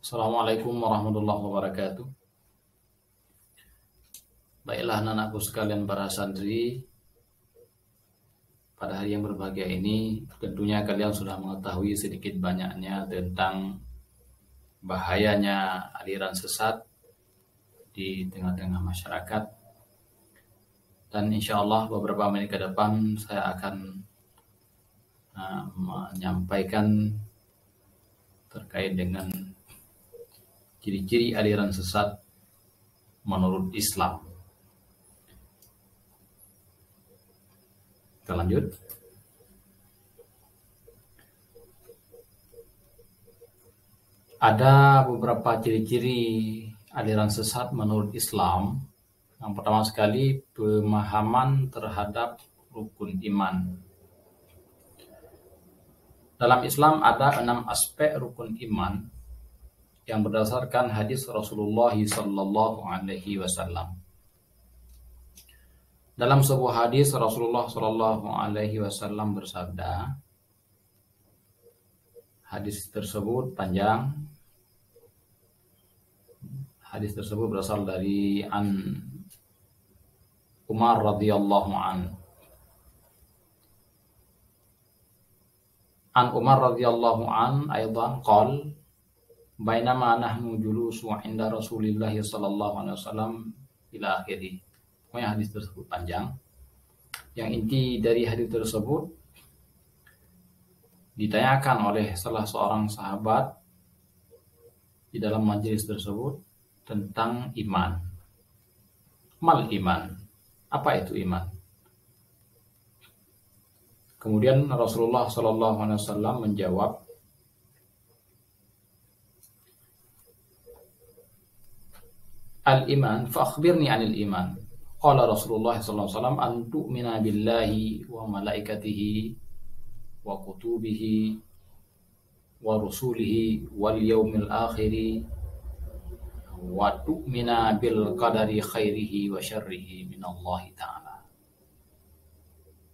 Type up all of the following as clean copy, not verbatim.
Assalamualaikum warahmatullahi wabarakatuh. Baiklah anak-anakku sekalian para santri, pada hari yang berbahagia ini tentunya kalian sudah mengetahui sedikit banyaknya tentang bahayanya aliran sesat di tengah-tengah masyarakat. Dan insya Allah beberapa menit ke depan saya akan menyampaikan terkait dengan ciri-ciri aliran sesat menurut Islam. Kita lanjut. Ada beberapa ciri-ciri aliran sesat menurut Islam. Yang pertama sekali, pemahaman terhadap rukun iman. Dalam Islam ada 6 aspek rukun iman yang berdasarkan hadis Rasulullah sallallahu alaihi wasallam. Dalam sebuah hadis Rasulullah sallallahu alaihi wasallam bersabda, hadis tersebut panjang. Hadis tersebut berasal dari Umar radhiyallahu an. Umar radhiyallahu an aidan qala bainama nahnu julusu 'inda Rasulillah sallallahu alaihi wasallam ila akhirih. Pokoknya hadis tersebut panjang. Yang inti dari hadis tersebut ditanyakan oleh salah seorang sahabat di dalam majelis tersebut tentang iman. Mal iman. Apa itu iman? Kemudian Rasulullah sallallahu alaihi wasallam menjawab, Al-iman, fa'akhbirni 'anil iman. Qala Rasulullah sallallahu alaihi wasallam, an tu'mina billahi wa malaikatihi wa kutubihi wa rusulihi wal yaumil akhiri wa tu'mina bil qadari khairihi wa syarrihi minallahi ta'ala.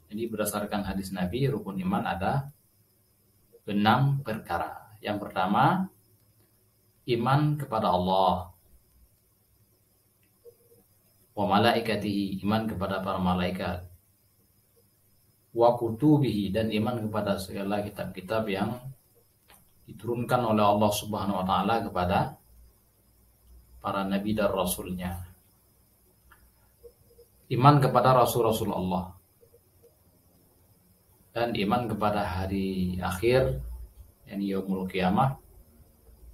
Jadi berdasarkan hadis Nabi, rukun iman ada 6 perkara. Yang pertama, iman kepada Allah. Wa malaikatihi, iman kepada para malaikat. Wa kutubihi, dan iman kepada segala kitab-kitab yang diturunkan oleh Allah Subhanahu wa taala kepada para nabi dan rasulnya. Iman kepada rasul-rasul Allah. Dan iman kepada hari akhir, yakni yaumul qiyamah,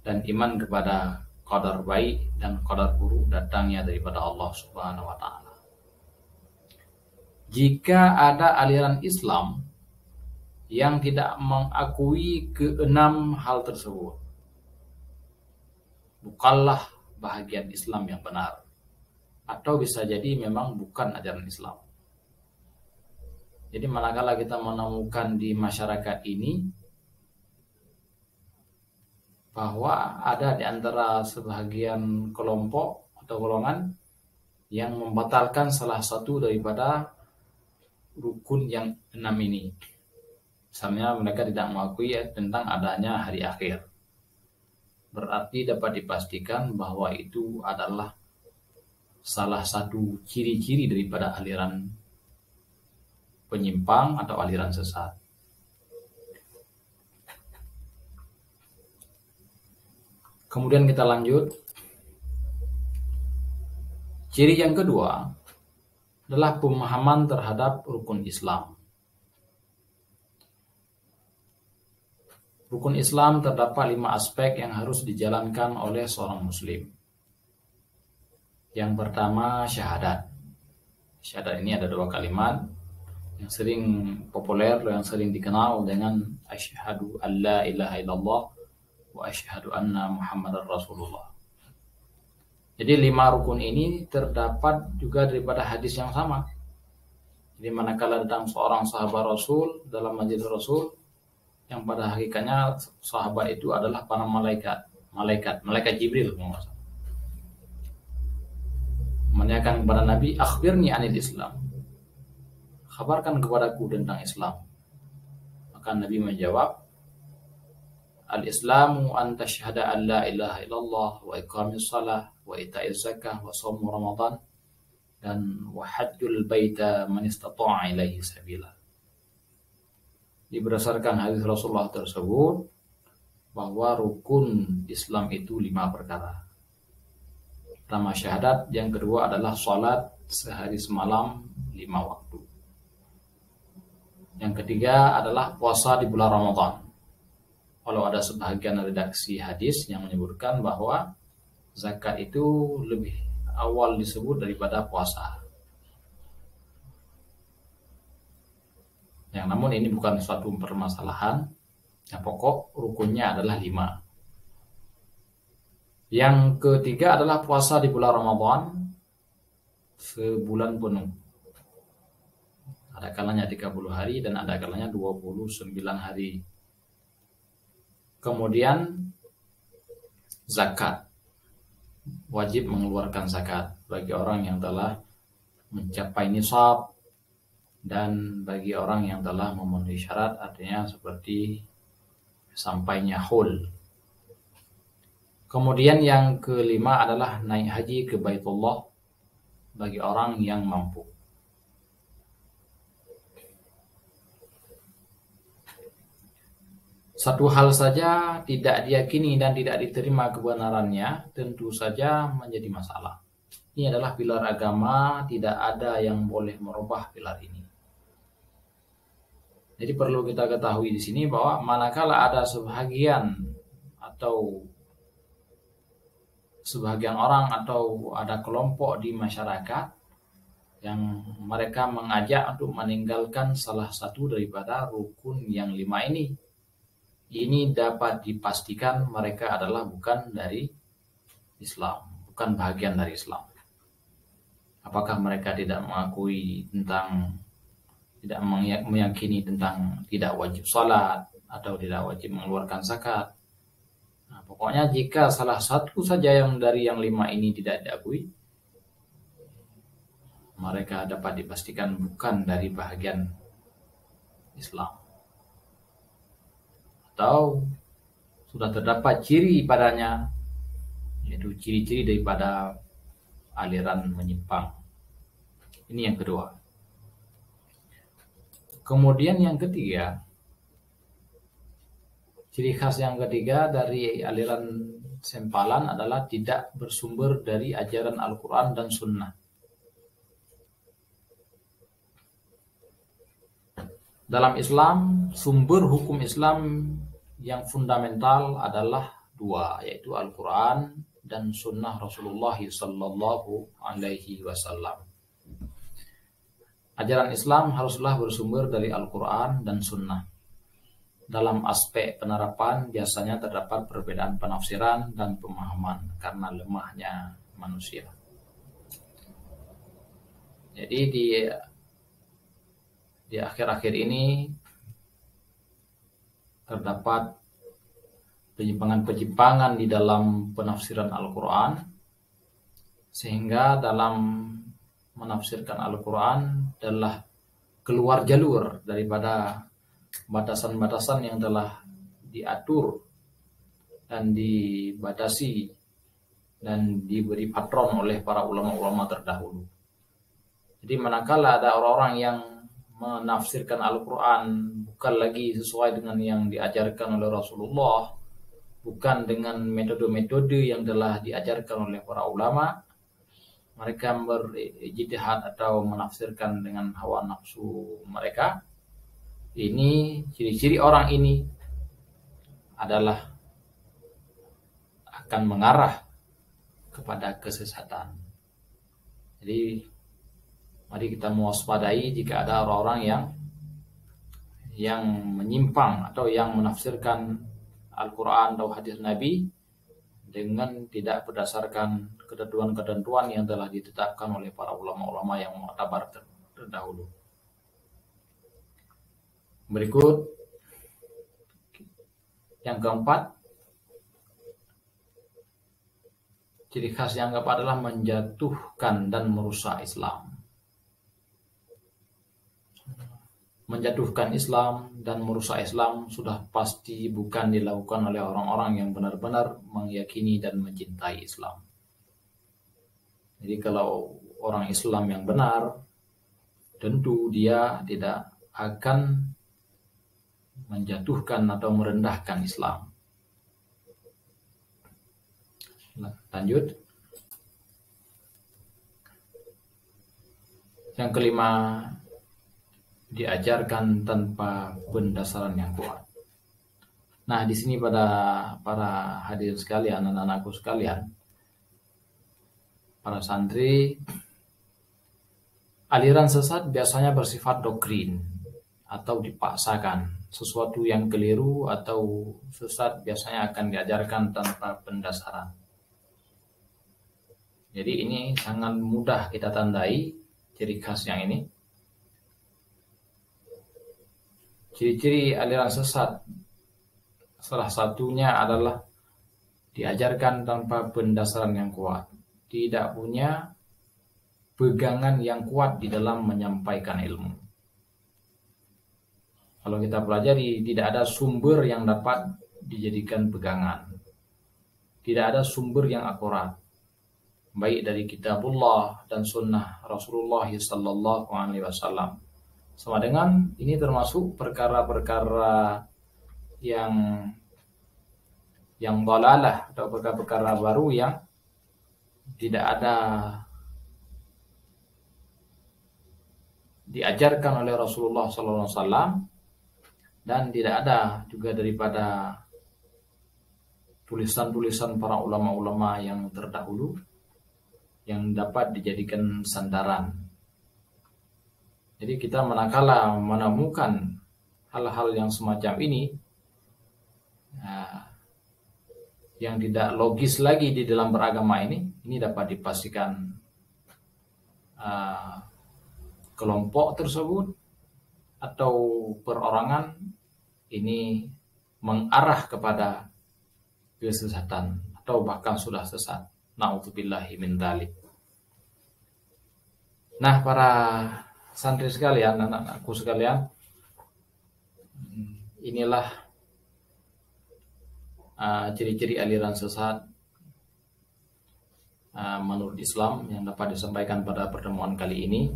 dan iman kepada qadar baik dan qadar buruk datangnya daripada Allah Subhanahu wa taala. Jika ada aliran Islam yang tidak mengakui ke-6 hal tersebut, bukanlah bahagian Islam yang benar, atau bisa jadi memang bukan ajaran Islam. Jadi manakala kita menemukan di masyarakat ini bahwa ada di antara sebagian kelompok atau golongan yang membatalkan salah satu daripada rukun yang 6 ini. Misalnya mereka tidak mengakui tentang adanya hari akhir. Berarti dapat dipastikan bahwa itu adalah salah satu ciri-ciri daripada aliran penyimpang atau aliran sesat. Kemudian kita lanjut. Ciri yang kedua adalah pemahaman terhadap rukun Islam. Rukun Islam terdapat 5 aspek yang harus dijalankan oleh seorang muslim. Yang pertama, syahadat. Syahadat ini ada 2 kalimat yang sering populer, yang sering dikenal dengan asyhadu alla ilaha illallah wa asyhadu anna Muhammadar Rasulullah. Jadi 5 rukun ini terdapat juga daripada hadis yang sama. Jadi manakala datang seorang sahabat Rasul dalam majelis Rasul, yang pada hakikatnya sahabat itu adalah para malaikat Jibril, menanyakan kepada Nabi, akhbirni anil Islam, kabarkan kepadaku tentang Islam. Maka Nabi menjawab, al-Islamu an tashhada an la ilaha illallah wa iqamis salah wa ita'iz zakah wa shaum Ramadan dan wa hajjul baita man istata'a ilaihi sabila. Berdasarkan hadis Rasulullah tersebut bahwa rukun Islam itu 5 perkara. Pertama syahadat, yang kedua adalah salat sehari semalam 5 waktu. Yang ketiga adalah puasa di bulan Ramadan. Kalau ada sebagian redaksi hadis yang menyebutkan bahwa zakat itu lebih awal disebut daripada puasa. Yang namun ini bukan suatu permasalahan. Yang pokok rukunnya adalah 5. Yang ketiga adalah puasa di bulan Ramadan sebulan penuh. Ada kalanya 30 hari dan ada kalanya 29 hari. Kemudian zakat. Wajib mengeluarkan zakat bagi orang yang telah mencapai nisab dan bagi orang yang telah memenuhi syarat, artinya seperti sampainya haul. Kemudian yang kelima adalah naik haji ke Baitullah bagi orang yang mampu. Satu hal saja tidak diyakini dan tidak diterima kebenarannya tentu saja menjadi masalah. Ini adalah pilar agama, tidak ada yang boleh merubah pilar ini. Jadi perlu kita ketahui di sini bahwa manakala ada sebagian orang atau ada kelompok di masyarakat yang mereka mengajak untuk meninggalkan salah satu daripada rukun yang 5 ini dapat dipastikan mereka adalah bukan dari Islam, bukan bagian dari Islam. Apakah mereka tidak meyakini tentang tidak wajib salat atau tidak wajib mengeluarkan zakat? Nah, pokoknya jika salah satu saja yang dari yang 5 ini tidak diakui, mereka dapat dipastikan bukan dari bahagian Islam. Atau sudah terdapat ciri padanya, yaitu ciri-ciri daripada aliran menyimpang. Ini yang kedua. Kemudian yang ketiga, ciri khas yang ketiga dari aliran sempalan adalah tidak bersumber dari ajaran Al-Quran dan Sunnah. Dalam Islam, sumber hukum Islam yang fundamental adalah 2, yaitu Al-Quran dan Sunnah Rasulullah Sallallahu Alaihi Wasallam. Ajaran Islam haruslah bersumber dari Al-Quran dan Sunnah. Dalam aspek penerapan biasanya terdapat perbedaan penafsiran dan pemahaman karena lemahnya manusia. Jadi di akhir-akhir ini terdapat penyimpangan-penyimpangan di dalam penafsiran Al-Quran, sehingga dalam menafsirkan Al-Quran adalah keluar jalur daripada batasan-batasan yang telah diatur dan dibatasi dan diberi patron oleh para ulama-ulama terdahulu. Jadi manakala ada orang-orang yang menafsirkan Al-Quran bukan lagi sesuai dengan yang diajarkan oleh Rasulullah, bukan dengan metode-metode yang telah diajarkan oleh para ulama, mereka berijtihad atau menafsirkan dengan hawa nafsu mereka, ini ciri-ciri orang ini adalah akan mengarah kepada kesesatan. Jadi mari kita mewaspadai jika ada orang-orang yang menyimpang atau yang menafsirkan Al-Quran atau hadis Nabi dengan tidak berdasarkan ketentuan-ketentuan yang telah ditetapkan oleh para ulama-ulama yang mu'tabar terdahulu. Berikut yang keempat, ciri khas yang keempat adalah menjatuhkan dan merusak Islam. menjatuhkan Islam dan merusak Islam sudah pasti bukan dilakukan oleh orang-orang yang benar-benar meyakini dan mencintai Islam. Jadi kalau orang Islam yang benar, tentu dia tidak akan menjatuhkan atau merendahkan Islam. Lanjut. Yang kelima, diajarkan tanpa pendasaran yang kuat. Nah, di sini pada para hadirin sekalian, anak-anakku sekalian, para santri, aliran sesat biasanya bersifat doktrin atau dipaksakan. Sesuatu yang keliru atau sesat biasanya akan diajarkan tanpa pendasaran. Jadi ini sangat mudah kita tandai ciri khas yang ini. Ciri-ciri aliran sesat salah satunya adalah diajarkan tanpa pendasaran yang kuat, tidak punya pegangan yang kuat di dalam menyampaikan ilmu. Kalau kita pelajari, tidak ada sumber yang dapat dijadikan pegangan, tidak ada sumber yang akurat, baik dari kitabullah dan sunnah Rasulullah sallallahu alaihi wasallam. Sama dengan ini termasuk perkara-perkara yang dhalalah atau perkara-perkara baru yang tidak ada diajarkan oleh Rasulullah sallallahu alaihi wasallam dan tidak ada juga daripada tulisan-tulisan para ulama-ulama yang terdahulu yang dapat dijadikan sandaran. Jadi kita manakala menemukan hal-hal yang semacam ini yang tidak logis lagi di dalam beragama ini dapat dipastikan kelompok tersebut atau perorangan ini mengarah kepada kesesatan atau bahkan sudah sesat. Na'udzubillahi min dzalik. Nah, para santri sekalian, anak-anakku sekalian, inilah ciri-ciri aliran sesat menurut Islam yang dapat disampaikan pada pertemuan kali ini.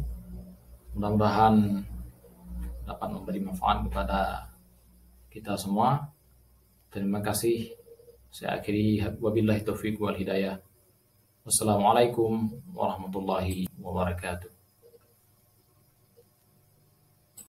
Mudah-mudahan dapat memberi manfaat kepada kita semua. Terima kasih. Saya akhiri, wabillahi taufiq wal hidayah. Wassalamualaikum warahmatullahi wabarakatuh.